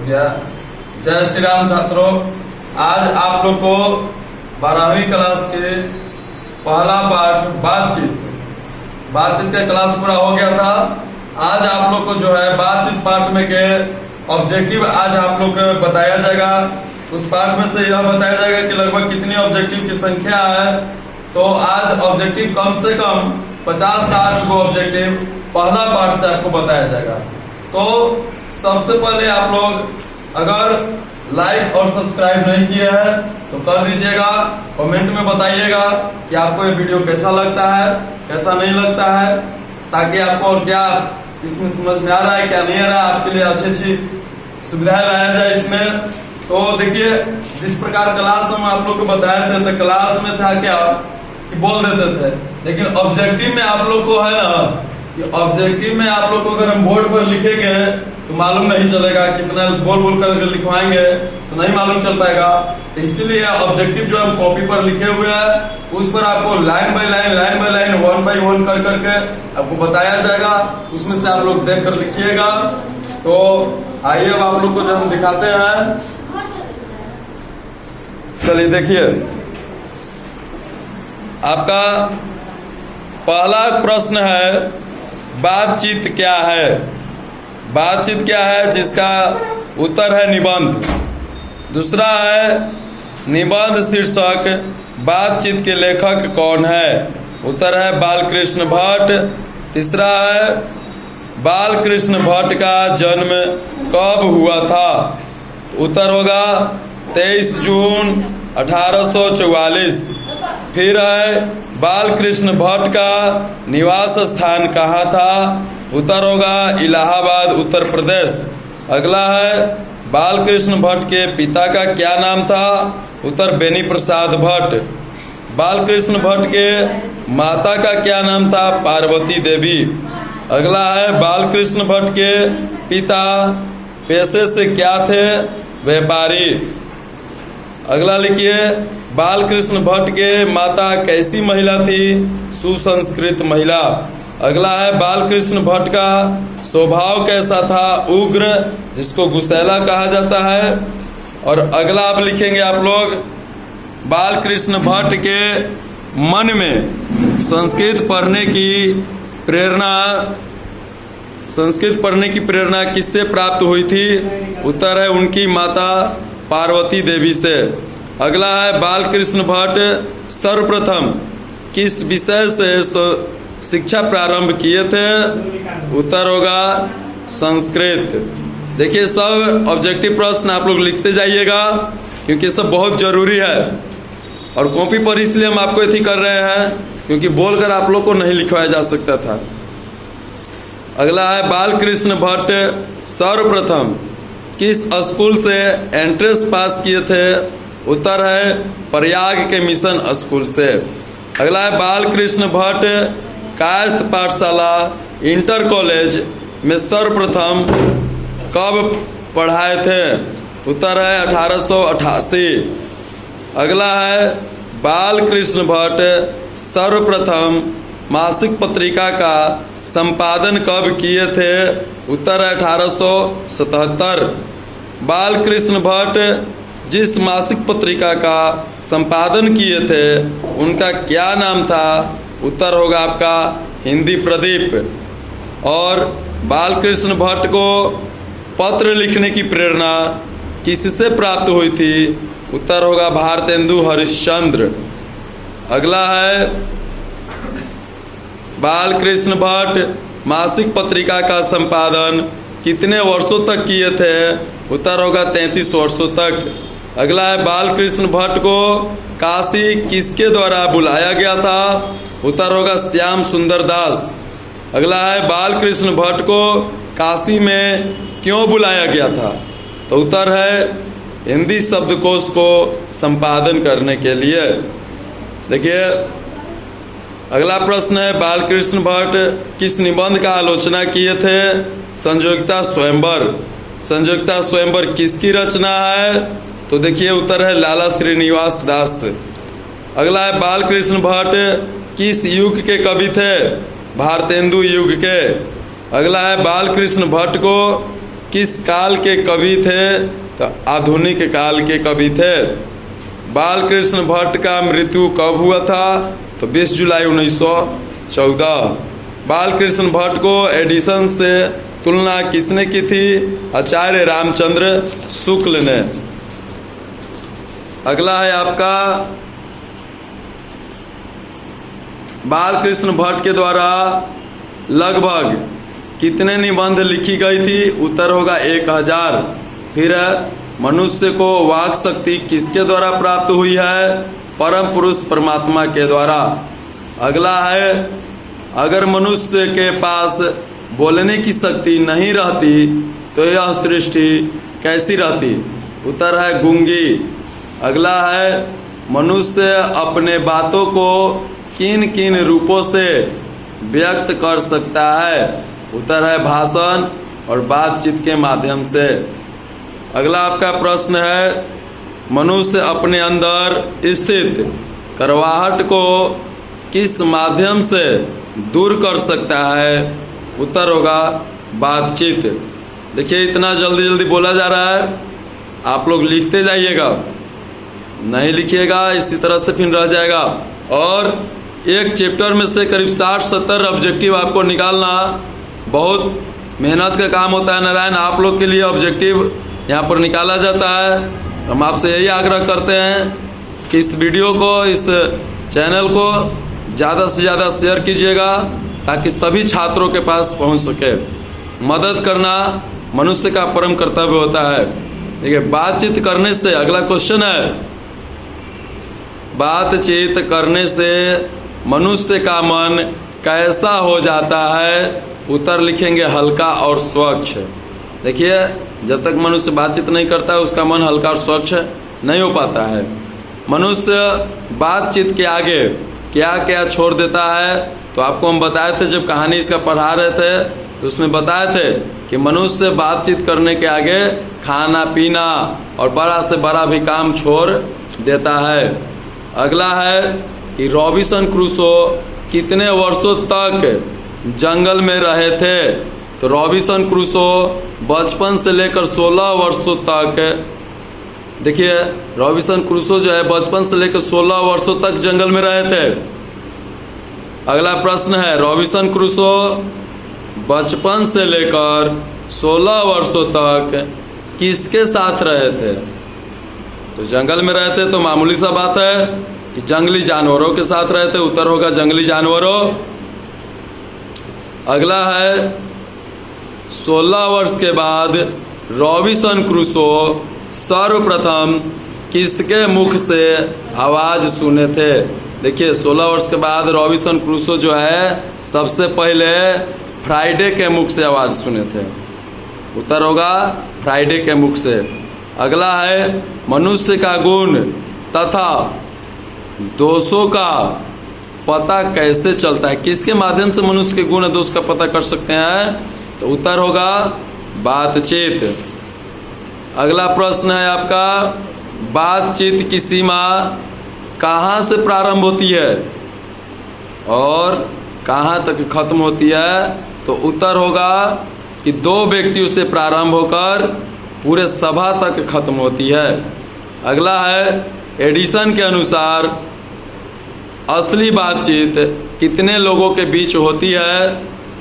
गया। जय श्री राम छात्रों, आज आप लोग को 12वीं क्लास के पहला पाठ बातचीत का क्लास पूरा हो गया था। आज आप लोग को जो है बातचीत पाठ में के ऑब्जेक्टिव आज आप लोग को बताया जाएगा। उस पाठ में से यह बताया जाएगा कि लगभग कितनी ऑब्जेक्टिव की संख्या है। तो आज ऑब्जेक्टिव कम से कम 50-60 को ऑब्जेक्टिव पहला पाठ से आपको बताया जाएगा। तो सबसे पहले आप लोग अगर लाइक और सब्सक्राइब नहीं किए हैं तो कर दीजिएगा। कमेंट में बताइएगा कि आपको ये वीडियो कैसा लगता है, कैसा नहीं लगता है, ताकि आपको और क्या इसमें समझ में आ रहा है, क्या नहीं आ रहा है, आपके लिए अच्छी सुविधाएं लाया जाए इसमें। तो देखिए, जिस प्रकार क्लास हम आप लोग को बताए थे तो क्लास में था क्या कि बोल देते थे, लेकिन ऑब्जेक्टिव में आप लोग को है ना कि ऑब्जेक्टिव में आप लोग को अगर हम बोर्ड पर लिखेंगे तो मालूम नहीं चलेगा, कितना बोल कर लिखवाएंगे तो नहीं मालूम चल पाएगा। तो इसीलिए ऑब्जेक्टिव जो हम कॉपी पर लिखे हुए हैं उस पर आपको लाइन बाय लाइन 1 बाय 1 कर करके आपको बताया जाएगा। उसमें से आप लोग देख कर लिखिएगा। तो आइए अब आप लोग को जो हम दिखाते हैं, चलिए देखिए, आपका पहला प्रश्न है बातचीत क्या है। बातचीत क्या है जिसका उत्तर है निबंध। दूसरा है निबंध शीर्षक बातचीत के लेखक कौन है, उत्तर है बालकृष्ण भट्ट। तीसरा है बालकृष्ण भट्ट का जन्म कब हुआ था, उत्तर होगा 23 जून 1844। फिर है बालकृष्ण भट्ट का निवास स्थान कहाँ था, उत्तर होगा इलाहाबाद उत्तर प्रदेश। अगला है बालकृष्ण भट्ट के पिता का क्या नाम था, उत्तर बेनी प्रसाद भट्ट। बालकृष्ण भट्ट के माता का क्या नाम था, पार्वती देवी। अगला है बालकृष्ण भट्ट के पिता पेशे से क्या थे, व्यापारी। अगला लिखिए बालकृष्ण भट्ट के माता कैसी महिला थी, सुसंस्कृत महिला। अगला है बालकृष्ण भट्ट का स्वभाव कैसा था, उग्र, जिसको गुस्सैला कहा जाता है। और अगला आप लिखेंगे आप लोग बालकृष्ण भट्ट के मन में संस्कृत पढ़ने की प्रेरणा किससे प्राप्त हुई थी, उत्तर है उनकी माता पार्वती देवी से। अगला है बालकृष्ण भट्ट सर्वप्रथम किस विषय से शिक्षा प्रारंभ किए थे, उत्तर होगा संस्कृत। देखिए, सब ऑब्जेक्टिव प्रश्न आप लोग लिखते जाइएगा क्योंकि सब बहुत जरूरी है। और कॉपी पर इसलिए हम आपको एथी कर रहे हैं क्योंकि बोलकर आप लोग को नहीं लिखवाया जा सकता था। अगला है बालकृष्ण भट्ट सर्वप्रथम किस स्कूल से एंट्रेंस पास किए थे, उत्तर है प्रयाग के मिशन स्कूल से। अगला है बालकृष्ण भट्ट कायस्थ पाठशाला इंटर कॉलेज में सर्वप्रथम कब पढ़ाए थे, उत्तर है 1888। अगला है बालकृष्ण भट्ट सर्वप्रथम मासिक पत्रिका का संपादन कब किए थे, उत्तर है 1877। बालकृष्ण भट्ट जिस मासिक पत्रिका का संपादन किए थे उनका क्या नाम था, उत्तर होगा आपका हिंदी प्रदीप। और बालकृष्ण भट्ट को पत्र लिखने की प्रेरणा किससे प्राप्त हुई थी, उत्तर होगा भारतेंदु हरिश्चंद्र। अगला है बालकृष्ण भट्ट मासिक पत्रिका का संपादन कितने वर्षों तक किए थे, उत्तर होगा 33 वर्षों तक। अगला है बालकृष्ण भट्ट को काशी किसके द्वारा बुलाया गया था, उत्तर होगा श्याम सुंदर दास। अगला है बालकृष्ण भट्ट को काशी में क्यों बुलाया गया था, तो उत्तर है हिंदी शब्दकोश को संपादन करने के लिए। देखिए, अगला प्रश्न है बालकृष्ण भट्ट किस निबंध का आलोचना किए थे, संयोगिता स्वयंवर। संयोगिता स्वयंवर किसकी रचना है, तो देखिए उत्तर है लाला श्रीनिवास दास। अगला है बालकृष्ण भट्ट किस युग के कवि थे, भारतेंदु युग के। अगला है बालकृष्ण भट्ट को किस काल के कवि थे? तो आधुनिक काल के कवि थे। बालकृष्ण भट्ट का मृत्यु कब हुआ था? तो 20 जुलाई 1914। बालकृष्ण भट्ट को एडिसन से तुलना किसने की थी? आचार्य रामचंद्र शुक्ल ने। अगला है आपका बालकृष्ण भट्ट के द्वारा लगभग कितने निबंध लिखी गई थी? उत्तर होगा 1000। फिर मनुष्य को वाक शक्ति किसके द्वारा प्राप्त हुई है? परम पुरुष परमात्मा के द्वारा। अगला है अगर मनुष्य के पास बोलने की शक्ति नहीं रहती तो यह सृष्टि कैसी रहती? उत्तर है गूंगी। अगला है मनुष्य अपने बातों को किन किन रूपों से व्यक्त कर सकता है? उत्तर है भाषण और बातचीत के माध्यम से। अगला आपका प्रश्न है मनुष्य अपने अंदर स्थित करवाहट को किस माध्यम से दूर कर सकता है? उत्तर होगा बातचीत। देखिए इतना जल्दी जल्दी बोला जा रहा है, आप लोग लिखते जाइएगा, नहीं लिखिएगा इसी तरह से फिर रह जाएगा। और एक चैप्टर में से करीब 60-70 ऑब्जेक्टिव आपको निकालना बहुत मेहनत का काम होता है। नारायण आप लोग के लिए ऑब्जेक्टिव यहाँ पर निकाला जाता है। हम आपसे यही आग्रह करते हैं कि इस वीडियो को, इस चैनल को ज़्यादा से ज़्यादा शेयर कीजिएगा ताकि सभी छात्रों के पास पहुँच सके। मदद करना मनुष्य का परम कर्तव्य होता है। देखिए बातचीत करने से, अगला क्वेश्चन है, बातचीत करने से मनुष्य का मन कैसा हो जाता है? उत्तर लिखेंगे हल्का और स्वच्छ। देखिए जब तक मनुष्य बातचीत नहीं करता है उसका मन हल्का और स्वच्छ नहीं हो पाता है। मनुष्य बातचीत के आगे क्या क्या छोड़ देता है? तो आपको हम बताए थे जब कहानी इसका पढ़ा रहे थे तो उसमें बताए थे कि मनुष्य बातचीत करने के आगे खाना पीना और बड़ा से बड़ा भी काम छोड़ देता है। अगला है कि रॉबिन्सन क्रूसो कितने वर्षों तक जंगल में रहे थे? तो रॉबिन्सन क्रूसो बचपन से लेकर 16 वर्षों तक, देखिए रॉबिन्सन क्रूसो जो है बचपन से लेकर 16 वर्षों तक जंगल में रहे थे। अगला प्रश्न है रॉबिन्सन क्रूसो बचपन से लेकर 16 वर्षों तक किसके साथ रहे थे? तो जंगल में रहे थे तो मामूली सा बात है कि जंगली जानवरों के साथ रहे थे। उत्तर होगा जंगली जानवरों। अगला है 16 वर्ष के बाद रॉबिन्सन क्रूसो सर्वप्रथम किसके मुख से आवाज सुने थे? देखिए 16 वर्ष के बाद रॉबिन्सन क्रूसो जो है सबसे पहले फ्राइडे के मुख से आवाज सुने थे। उत्तर होगा फ्राइडे के मुख से। अगला है मनुष्य का गुण तथा दोषों का पता कैसे चलता है? किसके माध्यम से मनुष्य के गुण और दोष का पता कर सकते हैं? तो उत्तर होगा बातचीत। अगला प्रश्न है आपका बातचीत की सीमा कहाँ से प्रारंभ होती है और कहाँ तक खत्म होती है? तो उत्तर होगा कि 2 व्यक्तियों से प्रारंभ होकर पूरे सभा तक खत्म होती है। अगला है एडिसन के अनुसार असली बातचीत कितने लोगों के बीच होती है?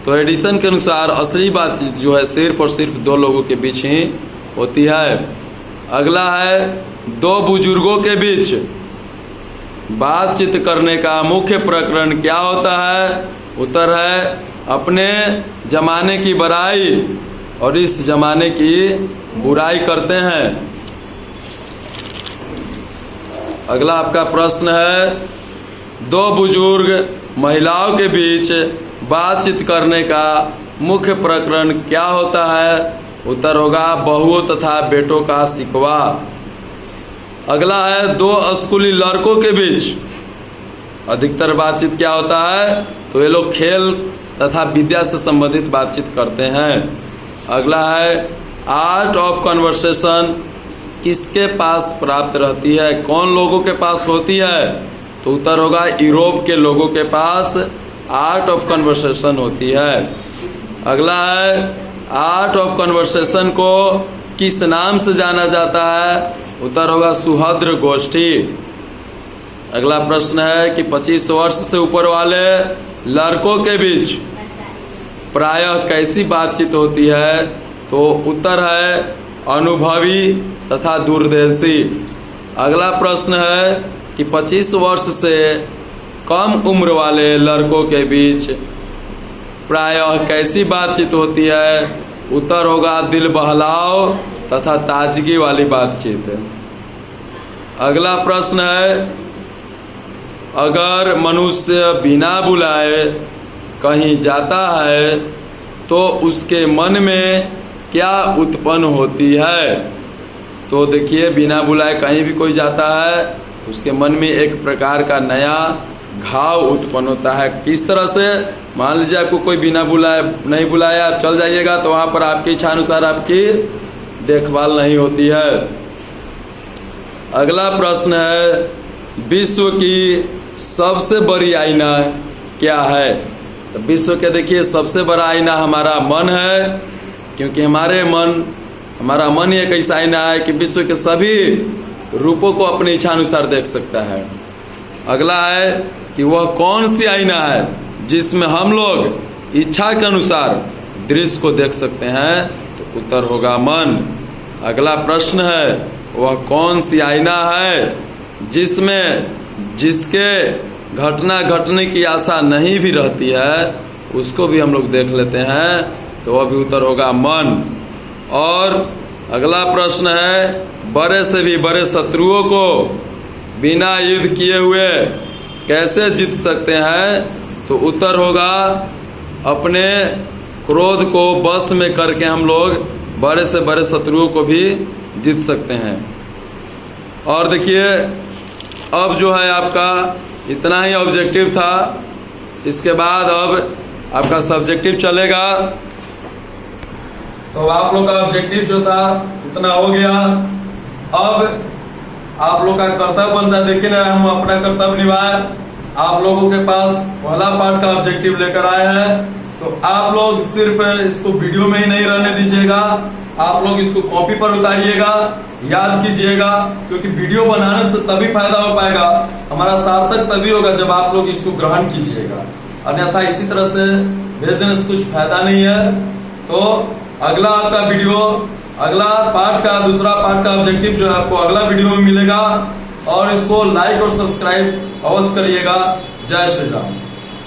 तो एडिसन के अनुसार असली बातचीत जो है सिर्फ और सिर्फ 2 लोगों के बीच ही होती है। अगला है 2 बुजुर्गों के बीच बातचीत करने का मुख्य प्रकरण क्या होता है? उत्तर है अपने जमाने की बड़ाई और इस जमाने की बुराई करते हैं। अगला आपका प्रश्न है 2 बुजुर्ग महिलाओं के बीच बातचीत करने का मुख्य प्रकरण क्या होता है? उत्तर होगा बहुओं तथा बेटों का शिकवा। अगला है 2 स्कूली लड़कों के बीच अधिकतर बातचीत क्या होता है? तो ये लोग खेल तथा विद्या से संबंधित बातचीत करते हैं। अगला है आर्ट ऑफ कन्वर्सेशन किसके पास प्राप्त रहती है? कौन लोगों के पास होती है? तो उत्तर होगा यूरोप के लोगों के पास आर्ट ऑफ कन्वर्सेशन होती है। अगला है आर्ट ऑफ कन्वर्सेशन को किस नाम से जाना जाता है? उत्तर होगा सुहृद गोष्ठी। अगला प्रश्न है कि 25 वर्ष से ऊपर वाले लड़कों के बीच प्रायः कैसी बातचीत होती है? तो उत्तर है अनुभवी तथा दूरदर्शी। अगला प्रश्न है कि 25 वर्ष से कम उम्र वाले लड़कों के बीच प्रायः कैसी बातचीत होती है? उत्तर होगा दिल बहलाव तथा ताजगी वाली बातचीत। अगला प्रश्न है अगर मनुष्य बिना बुलाए कहीं जाता है तो उसके मन में क्या उत्पन्न होती है? तो देखिए, बिना बुलाए कहीं भी कोई जाता है उसके मन में एक प्रकार का नया घाव उत्पन्न होता है। किस तरह से? मान लीजिए आपको कोई बिना बुलाए नहीं बुलाया, आप चल जाइएगा तो वहां पर आपकी इच्छा अनुसार आपकी देखभाल नहीं होती है। अगला प्रश्न है विश्व की सबसे बड़ी आईना क्या है? तो विश्व के देखिए सबसे बड़ा आईना हमारा मन है, क्योंकि हमारा मन एक ऐसा आईना है कि विश्व के सभी रूपों को अपनी इच्छा अनुसार देख सकता है। अगला है कि वह कौन सी आईना है जिसमें हम लोग इच्छा के अनुसार दृश्य को देख सकते हैं? तो उत्तर होगा मन। अगला प्रश्न है वह कौन सी आईना है जिसके घटना घटने की आशा नहीं भी रहती है, उसको भी हम लोग देख लेते हैं? तो वह भी उत्तर होगा मन। और अगला प्रश्न है बड़े से भी बड़े शत्रुओं को बिना युद्ध किए हुए कैसे जीत सकते हैं? तो उत्तर होगा अपने क्रोध को बस में करके हम लोग बड़े से बड़े शत्रुओं को भी जीत सकते हैं। और देखिए, अब जो है आपका इतना ही ऑब्जेक्टिव था। इसके बाद अब आपका सब्जेक्टिव चलेगा। तो आप लोग का ऑब्जेक्टिव जो था उतना हो गया। अब आप लोग का कर्तव्य बनता है, देखिए ना, हम अपना कर्तव्य निभाए। आप लोगों के पास पहला पार्ट का ऑब्जेक्टिव लेकर आए हैं, तो आप लोग सिर्फ इसको वीडियो में ही नहीं रहने दीजिएगा, आप लोग इसको कॉपी पर उतारिएगा, याद कीजिएगा, क्योंकि वीडियो बनाने से तभी फायदा हो पाएगा, हमारा सार्थक तभी होगा जब आप लोग इसको ग्रहण कीजिएगा। अन्यथा इसी तरह से भेज देने से कुछ फायदा नहीं है। तो अगला आपका वीडियो, अगला पार्ट का दूसरा पार्ट का ऑब्जेक्टिव जो है आपको अगला वीडियो में मिलेगा, और इसको लाइक और सब्सक्राइब अवश्य करिएगा। जय श्री राम।